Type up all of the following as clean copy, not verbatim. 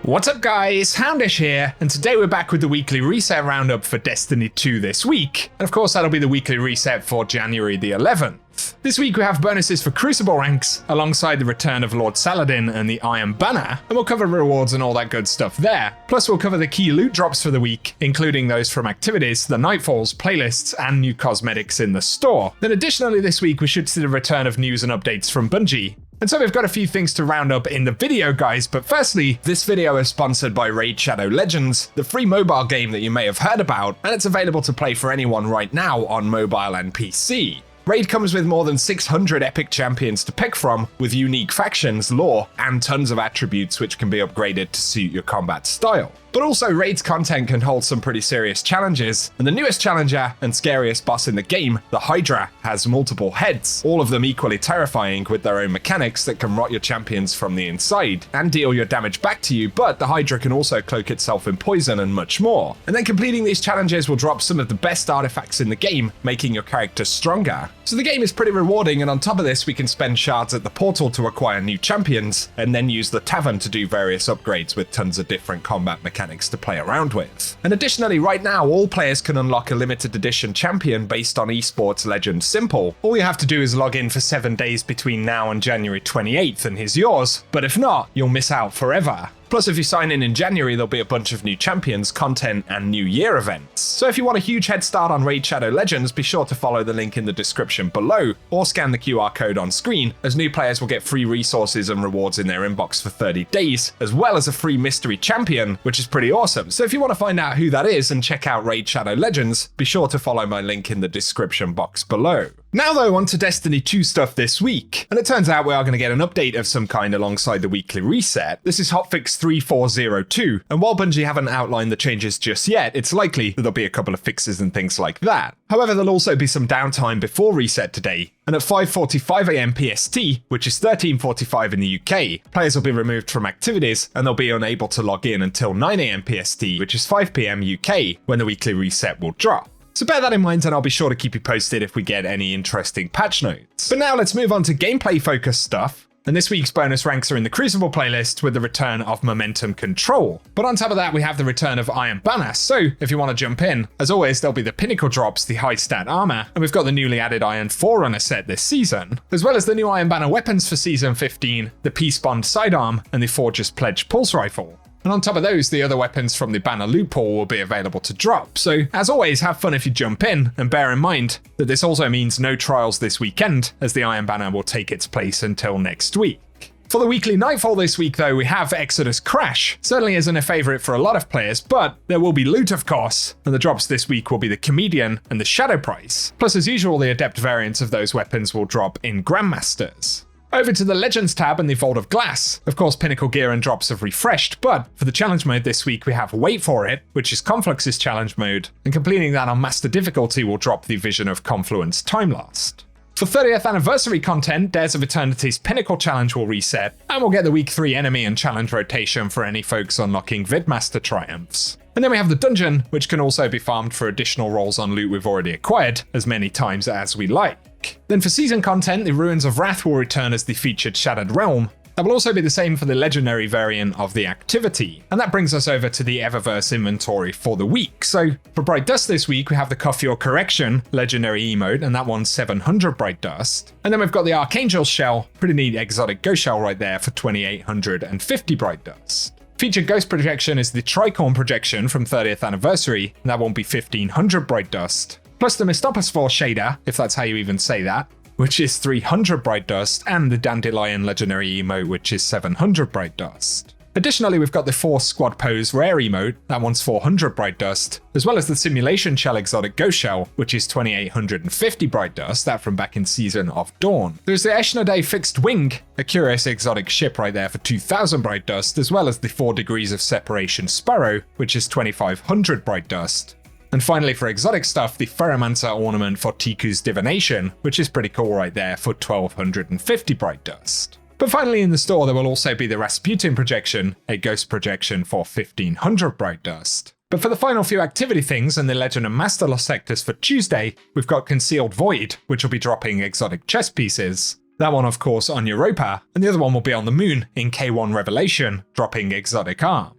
What's up guys, Houndish here, and today we're back with the weekly reset roundup for Destiny 2 this week. And of course that'll be the weekly reset for January the 11th. This week we have bonuses for Crucible ranks, alongside the return of Lord Saladin and the Iron Banner, and we'll cover rewards and all that good stuff there. Plus we'll cover the key loot drops for the week, including those from activities, the Nightfalls, playlists, and new cosmetics in the store. Then additionally this week we should see the return of news and updates from Bungie. And so we've got a few things to round up in the video guys, but firstly, this video is sponsored by Raid Shadow Legends, the free mobile game that you may have heard about, and it's available to play for anyone right now on mobile and PC. Raid comes with more than 600 epic champions to pick from, with unique factions, lore, and tons of attributes which can be upgraded to suit your combat style. But also Raid's content can hold some pretty serious challenges, and the newest challenger and scariest boss in the game, the Hydra, has multiple heads, all of them equally terrifying with their own mechanics that can rot your champions from the inside and deal your damage back to you, but the Hydra can also cloak itself in poison and much more. And then completing these challenges will drop some of the best artifacts in the game, making your character stronger. So the game is pretty rewarding, and on top of this we can spend shards at the portal to acquire new champions, and then use the tavern to do various upgrades with tons of different combat mechanics to play around with. And additionally, right now all players can unlock a limited edition champion based on esports legend Simple. All you have to do is log in for 7 days between now and January 28th and he's yours, but if not, you'll miss out forever. Plus, if you sign in January, there'll be a bunch of new champions, content, and New Year events. So if you want a huge head start on Raid Shadow Legends, be sure to follow the link in the description below, or scan the QR code on screen, as new players will get free resources and rewards in their inbox for 30 days, as well as a free mystery champion, which is pretty awesome. So if you want to find out who that is and check out Raid Shadow Legends, be sure to follow my link in the description box below. Now though, on to Destiny 2 stuff this week, and it turns out we are going to get an update of some kind alongside the weekly reset. This is hotfix 3402, and while Bungie haven't outlined the changes just yet, it's likely that there'll be a couple of fixes and things like that. However, there'll also be some downtime before reset today, and at 5:45 AM PST, which is 13:45 in the UK, players will be removed from activities and they'll be unable to log in until 9 AM PST, which is 5 PM UK, when the weekly reset will drop. So bear that in mind, and I'll be sure to keep you posted if we get any interesting patch notes. But now let's move on to gameplay focused stuff. And this week's bonus ranks are in the Crucible playlist with the return of Momentum Control. But on top of that, we have the return of Iron Banner, so if you want to jump in, as always, there'll be the Pinnacle drops, the high stat armor, and we've got the newly added Iron Forerunner set this season, as well as the new Iron Banner weapons for Season 15, the Peace Bond sidearm, and the Forger's Pledge pulse rifle. And on top of those, the other weapons from the banner loot pool will be available to drop. So as always, have fun if you jump in, and bear in mind that this also means no trials this weekend, as the Iron Banner will take its place until next week. For the weekly Nightfall this week though, we have Exodus Crash. Certainly isn't a favourite for a lot of players, but there will be loot of course, and the drops this week will be the Comedian and the Shadow Price. Plus as usual, the Adept variants of those weapons will drop in Grandmasters. Over to the Legends tab and the Vault of Glass. Of course, Pinnacle gear and drops have refreshed, but for the challenge mode this week we have Wait For It, which is Conflux's challenge mode, and completing that on Master difficulty will drop the Vision of Confluence Time Lost. For 30th anniversary content, Dares of Eternity's Pinnacle challenge will reset, and we'll get the week 3 enemy and challenge rotation for any folks unlocking Vidmaster triumphs. And then we have the dungeon, which can also be farmed for additional rolls on loot we've already acquired, as many times as we like. Then for season content, the Ruins of Wrath will return as the featured Shattered Realm. That will also be the same for the legendary variant of the activity. And that brings us over to the Eververse inventory for the week. So for Bright Dust this week, we have the Cuff Your Correction legendary emote, and that one's 700 Bright Dust. And then we've got the Archangel Shell, pretty neat exotic ghost shell right there for 2850 Bright Dust. Featured Ghost Projection is the Tricorn Projection from 30th anniversary, and that won't be 1500 Bright Dust. Plus the Mistoposphere shader, if that's how you even say that, which is 300 Bright Dust, and the Dandelion legendary emote, which is 700 Bright Dust. Additionally, we've got the Force Squad Pose rare emote, that one's 400 Bright Dust, as well as the Simulation Shell exotic ghost shell, which is 2850 Bright Dust, that from back in Season of Dawn. There's the Eshnodai Fixed Wing, a curious exotic ship right there for 2000 Bright Dust, as well as the 4 Degrees of Separation Sparrow, which is 2500 Bright Dust. And finally for exotic stuff, the Ferromancer ornament for Tiku's Divination, which is pretty cool right there for 1250 Bright Dust. But finally in the store there will also be the Rasputin Projection, a ghost projection for 1500 Bright Dust. But for the final few activity things and the Legend and Master Lost sectors for Tuesday, we've got Concealed Void, which will be dropping exotic chess pieces. That one, of course, on Europa, and the other one will be on the moon in K1 Revelation, dropping exotic arms.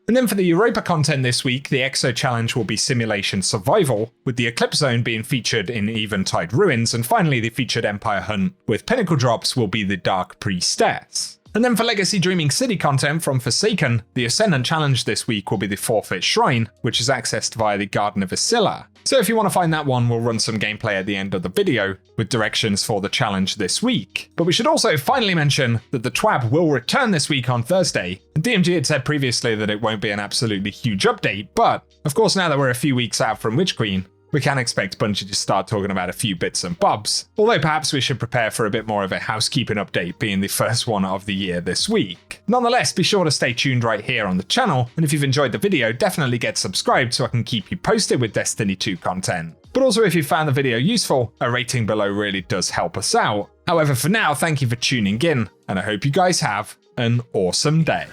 And then for the Europa content this week, the Exo Challenge will be Simulation Survival, with the Eclipse Zone being featured in Eventide Ruins, and finally the featured Empire Hunt with Pinnacle drops will be the Dark Priestess. And then for Legacy Dreaming City content from Forsaken, the Ascendant Challenge this week will be the Forfeit Shrine, which is accessed via the Garden of Isilla. So if you want to find that one, we'll run some gameplay at the end of the video with directions for the challenge this week. But we should also finally mention that the TWAB will return this week on Thursday. DMG had said previously that it won't be an absolutely huge update, but of course now that we're a few weeks out from Witch Queen, we can expect Bungie to start talking about a few bits and bobs. Although perhaps we should prepare for a bit more of a housekeeping update being the first one of the year this week. Nonetheless, be sure to stay tuned right here on the channel, and if you've enjoyed the video, definitely get subscribed so I can keep you posted with Destiny 2 content. But also if you found the video useful, a rating below really does help us out. However, for now, thank you for tuning in, and I hope you guys have an awesome day.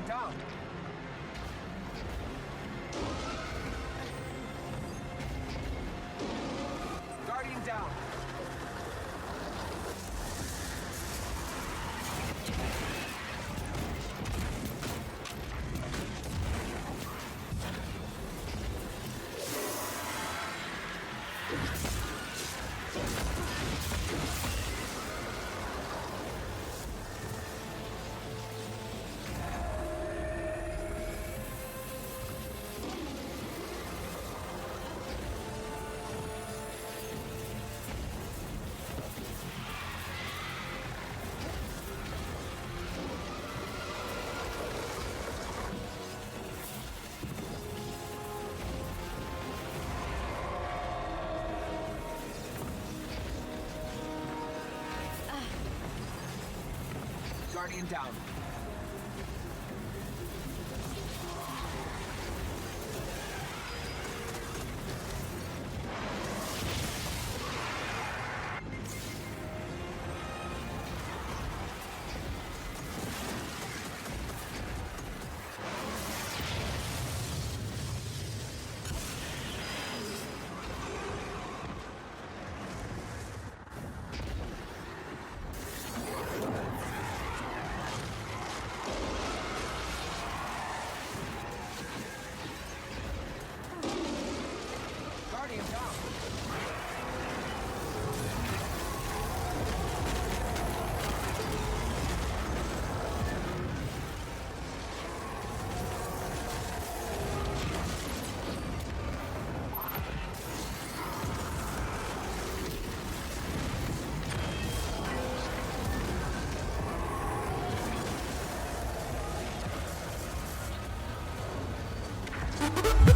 Down. Guardian down. Guardian down.